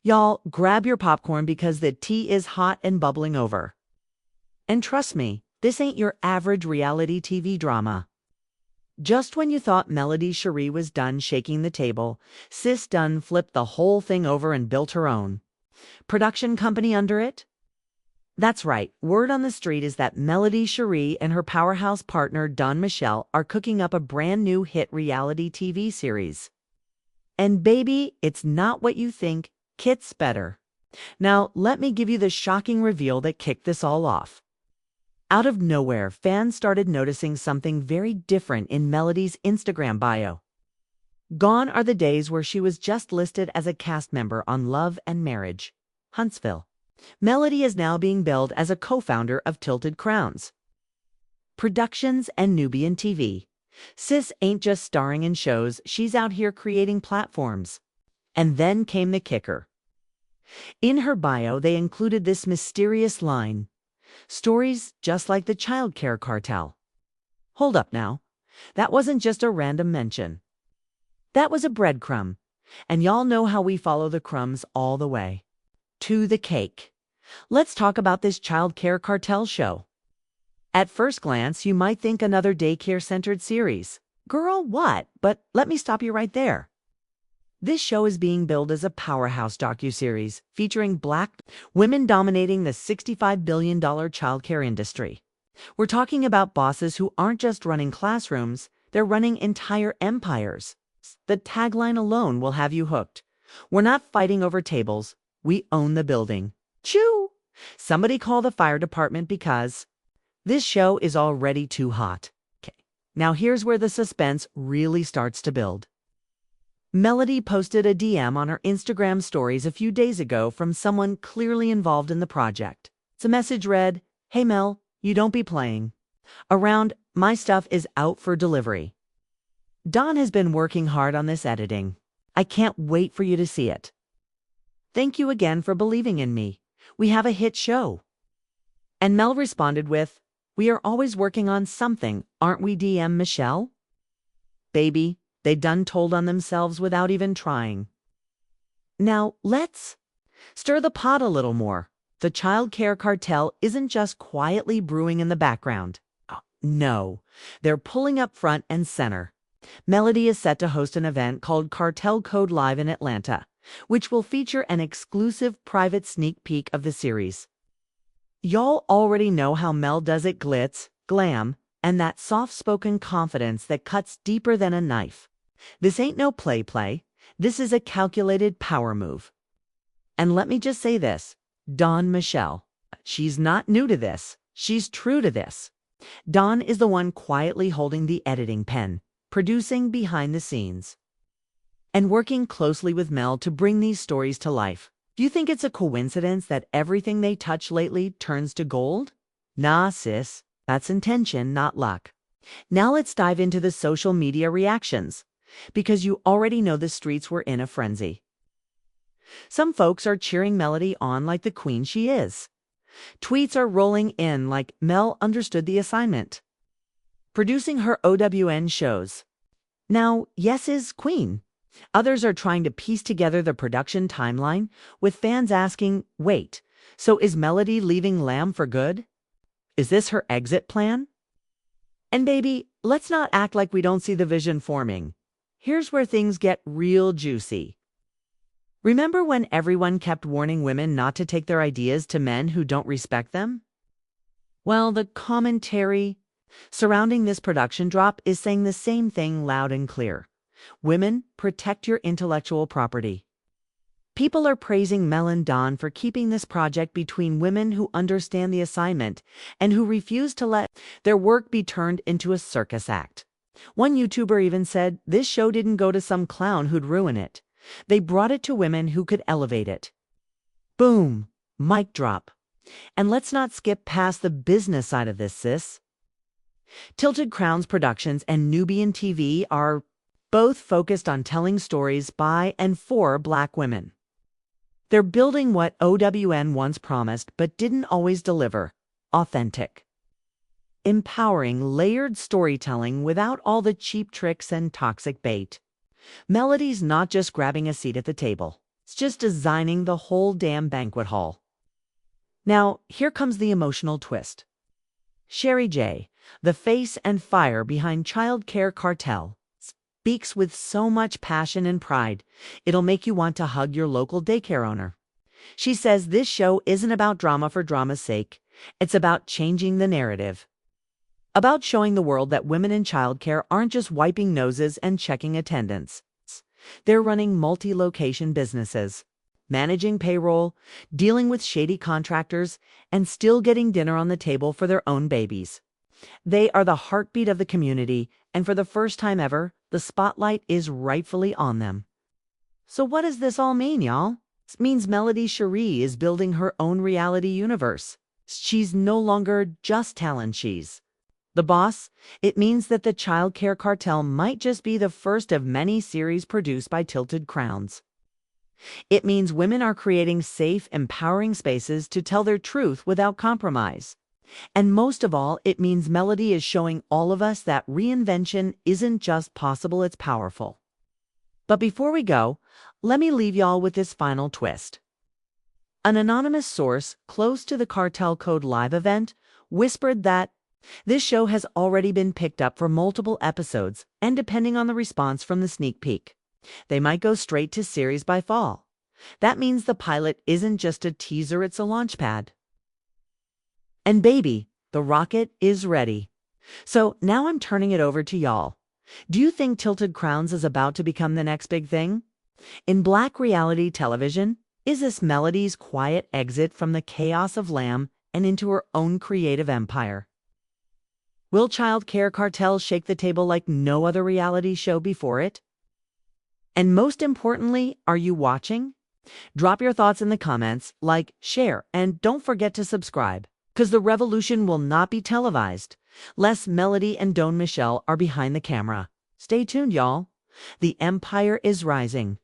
Y'all, grab your popcorn because the tea is hot and bubbling over. And trust me, this ain't your average reality TV drama. Just when you thought Melody Shari was done shaking the table, Sis Dunn flipped the whole thing over and built her own production company under it. That's right, word on the street is that Melody Shari and her powerhouse partner Don Michelle are cooking up a brand new hit reality TV series. And baby, it's not what you think, Kit's better. Now, let me give you the shocking reveal that kicked this all off. Out of nowhere, fans started noticing something very different in Melody's Instagram bio. Gone are the days where she was just listed as a cast member on Love and Marriage, Huntsville. Melody is now being billed as a co-founder of Tilted Crowns Productions and Nubian TV. Sis ain't just starring in shows, she's out here creating platforms. And then came the kicker. In her bio, they included this mysterious line, "Stories just like the child care cartel." Hold up now. That wasn't just a random mention. That was a breadcrumb. And y'all know how we follow the crumbs all the way to the cake. Let's talk about this child care cartel show. At first glance, you might think another daycare-centered series. Girl, what? But let me stop you right there. This show is being billed as a powerhouse docuseries featuring Black women dominating the $65 billion childcare industry. We're talking about bosses who aren't just running classrooms, they're running entire empires. The tagline alone will have you hooked. We're not fighting over tables, we own the building. Choo! Somebody call the fire department because this show is already too hot. Okay, now here's where the suspense really starts to build. Melody posted a DM on her Instagram stories a few days ago from someone clearly involved in the project. The message read, "Hey Mel, you don't be playing around, my stuff is out for delivery. Don has been working hard on this editing. I can't wait for you to see it. Thank you again for believing in me. We have a hit show." And Mel responded with, "We are always working on something, aren't we, DM Michelle?" Baby, they done told on themselves without even trying. Now, let's stir the pot a little more. The child care cartel isn't just quietly brewing in the background. Oh, no, they're pulling up front and center. Melody is set to host an event called Cartel Code Live in Atlanta, which will feature an exclusive private sneak peek of the series. Y'all already know how Mel does it glitz, glam, and that soft-spoken confidence that cuts deeper than a knife. This ain't no play. This is a calculated power move. And let me just say this, Don Michelle, she's not new to this. She's true to this. Don is the one quietly holding the editing pen, producing behind the scenes, and working closely with Mel to bring these stories to life. Do you think it's a coincidence that everything they touch lately turns to gold? Nah, sis. That's intention, not luck. Now let's dive into the social media reactions, because you already know the streets were in a frenzy. Some folks are cheering Melody on like the queen she is. Tweets are rolling in like Mel understood the assignment. Producing her OWN shows. Now, yes is queen. Others are trying to piece together the production timeline, with fans asking, wait, so is Melody leaving Lamb for good? Is this her exit plan? And baby, let's not act like we don't see the vision forming. Here's where things get real juicy. Remember when everyone kept warning women not to take their ideas to men who don't respect them? Well, the commentary surrounding this production drop is saying the same thing loud and clear. Women, protect your intellectual property. People are praising Mel and Don for keeping this project between women who understand the assignment and who refuse to let their work be turned into a circus act. One YouTuber even said this show didn't go to some clown who'd ruin it. They brought it to women who could elevate it. Boom. Mic drop. And let's not skip past the business side of this, sis. Tilted Crowns Productions and Nubian TV are both focused on telling stories by and for Black women. They're building what OWN once promised but didn't always deliver: authentic, empowering, layered storytelling without all the cheap tricks and toxic bait. Melody's not just grabbing a seat at the table. It's just designing the whole damn banquet hall. Now, here comes the emotional twist. Shari J., the face and fire behind Child Care Cartel, speaks with so much passion and pride, it'll make you want to hug your local daycare owner. She says this show isn't about drama for drama's sake. It's about changing the narrative. About showing the world that women in childcare aren't just wiping noses and checking attendance. They're running multi-location businesses, managing payroll, dealing with shady contractors, and still getting dinner on the table for their own babies. They are the heartbeat of the community, and for the first time ever, the spotlight is rightfully on them. So what does this all mean, y'all? This means Melody Shari is building her own reality universe. She's no longer just talent, she's the boss. It means that the Child Care Cartel might just be the first of many series produced by Tilted Crowns. It means women are creating safe, empowering spaces to tell their truth without compromise. And most of all, it means Melody is showing all of us that reinvention isn't just possible, it's powerful. But before we go, let me leave y'all with this final twist. An anonymous source close to the Cartel Code Live event whispered that this show has already been picked up for multiple episodes, and depending on the response from the sneak peek, they might go straight to series by fall. That means the pilot isn't just a teaser, it's a launch pad. And baby, the rocket is ready. So now I'm turning it over to y'all. Do you think Tilted Crowns is about to become the next big thing? In Black reality television, is this Melody's quiet exit from the chaos of Lamb and into her own creative empire? Will Child Care Cartel shake the table like no other reality show before it? And most importantly, are you watching? Drop your thoughts in the comments, like, share, and don't forget to subscribe, because the revolution will not be televised. Les, Melody, and Don Michelle are behind the camera. Stay tuned, y'all. The empire is rising.